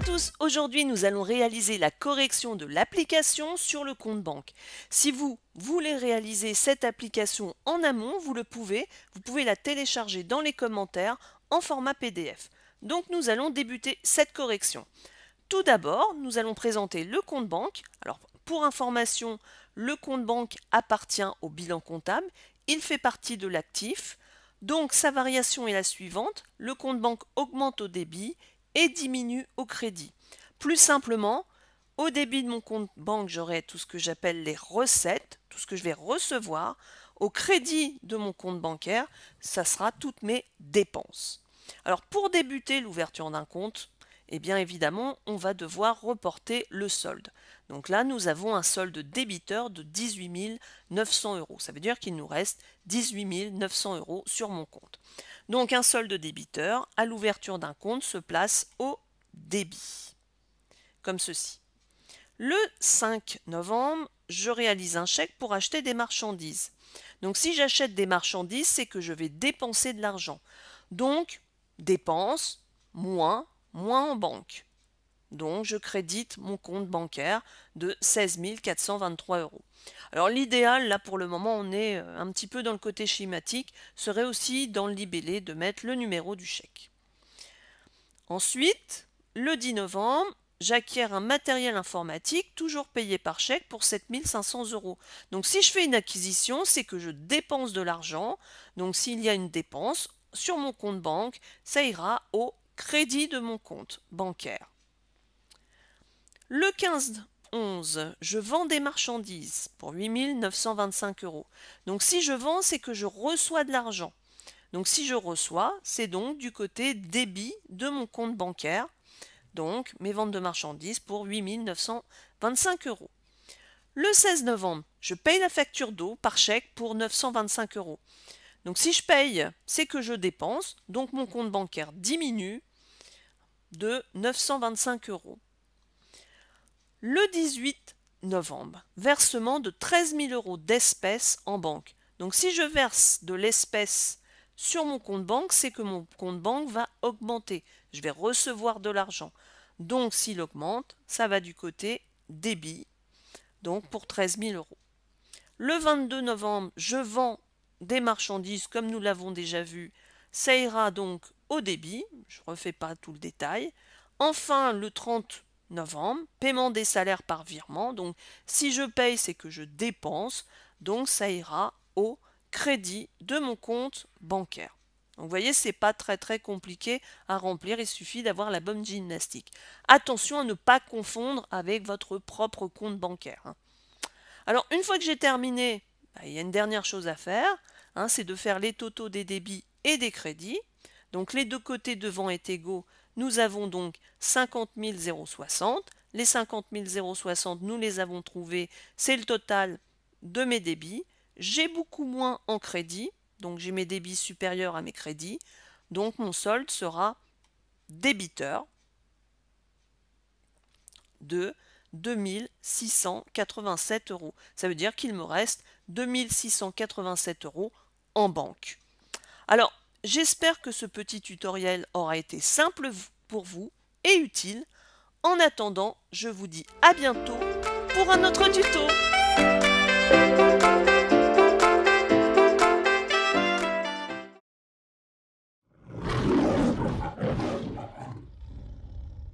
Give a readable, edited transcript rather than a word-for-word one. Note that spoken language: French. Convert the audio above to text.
tous, aujourd'hui nous allons réaliser la correction de l'application sur le compte banque. Si vous voulez réaliser cette application en amont, vous pouvez la télécharger dans les commentaires en format PDF. Donc nous allons débuter cette correction. Tout d'abord, nous allons présenter le compte banque. Alors pour information, le compte banque appartient au bilan comptable, il fait partie de l'actif. Donc sa variation est la suivante, le compte banque augmente au débit et diminue au crédit. Plus simplement, au débit de mon compte banque, j'aurai tout ce que j'appelle les recettes, tout ce que je vais recevoir. Au crédit de mon compte bancaire, ça sera toutes mes dépenses. Alors pour débuter l'ouverture d'un compte, eh bien évidemment, on va devoir reporter le solde. Donc là, nous avons un solde débiteur de 18 900 euros. Ça veut dire qu'il nous reste 18 900 euros sur mon compte. Donc un solde débiteur à l'ouverture d'un compte se place au débit, comme ceci. Le 5 novembre, je réalise un chèque pour acheter des marchandises. Donc si j'achète des marchandises, c'est que je vais dépenser de l'argent. Donc, dépense moins en banque. Donc, je crédite mon compte bancaire de 16 423 euros. Alors, l'idéal, là, pour le moment, on est un petit peu dans le côté schématique, serait aussi dans le libellé de mettre le numéro du chèque. Ensuite, le 10 novembre, j'acquiers un matériel informatique, toujours payé par chèque, pour 7 500 euros. Donc, si je fais une acquisition, c'est que je dépense de l'argent. Donc, s'il y a une dépense sur mon compte banque, ça ira au crédit de mon compte bancaire. Le 15-11, je vends des marchandises pour 8 925 euros. Donc si je vends, c'est que je reçois de l'argent. Donc si je reçois, c'est donc du côté débit de mon compte bancaire. Donc mes ventes de marchandises pour 8 925 euros. Le 16 novembre, je paye la facture d'eau par chèque pour 925 euros. Donc si je paye, c'est que je dépense. Donc mon compte bancaire diminue de 925 euros. Le 18 novembre, versement de 13 000 euros d'espèces en banque. Donc si je verse de l'espèce sur mon compte banque, c'est que mon compte banque va augmenter. Je vais recevoir de l'argent. Donc s'il augmente, ça va du côté débit, donc pour 13 000 euros. Le 22 novembre, je vends des marchandises comme nous l'avons déjà vu. Ça ira donc au débit. Je ne refais pas tout le détail. Enfin, le 30 novembre, paiement des salaires par virement. Donc, si je paye, c'est que je dépense. Donc, ça ira au crédit de mon compte bancaire. Donc, vous voyez, ce n'est pas très compliqué à remplir. Il suffit d'avoir la bonne gymnastique. Attention à ne pas confondre avec votre propre compte bancaire. Alors, une fois que j'ai terminé, il y a une dernière chose à faire. C'est de faire les totaux des débits et des crédits. Donc, les deux côtés devant est égaux. Nous avons donc 50 060. Les 50 060, nous les avons trouvés. C'est le total de mes débits. J'ai beaucoup moins en crédit. Donc, j'ai mes débits supérieurs à mes crédits. Donc, mon solde sera débiteur de 2 687 euros. Ça veut dire qu'il me reste 2 687 euros en banque. Alors, j'espère que ce petit tutoriel aura été simple pour vous et utile. En attendant, je vous dis à bientôt pour un autre tuto.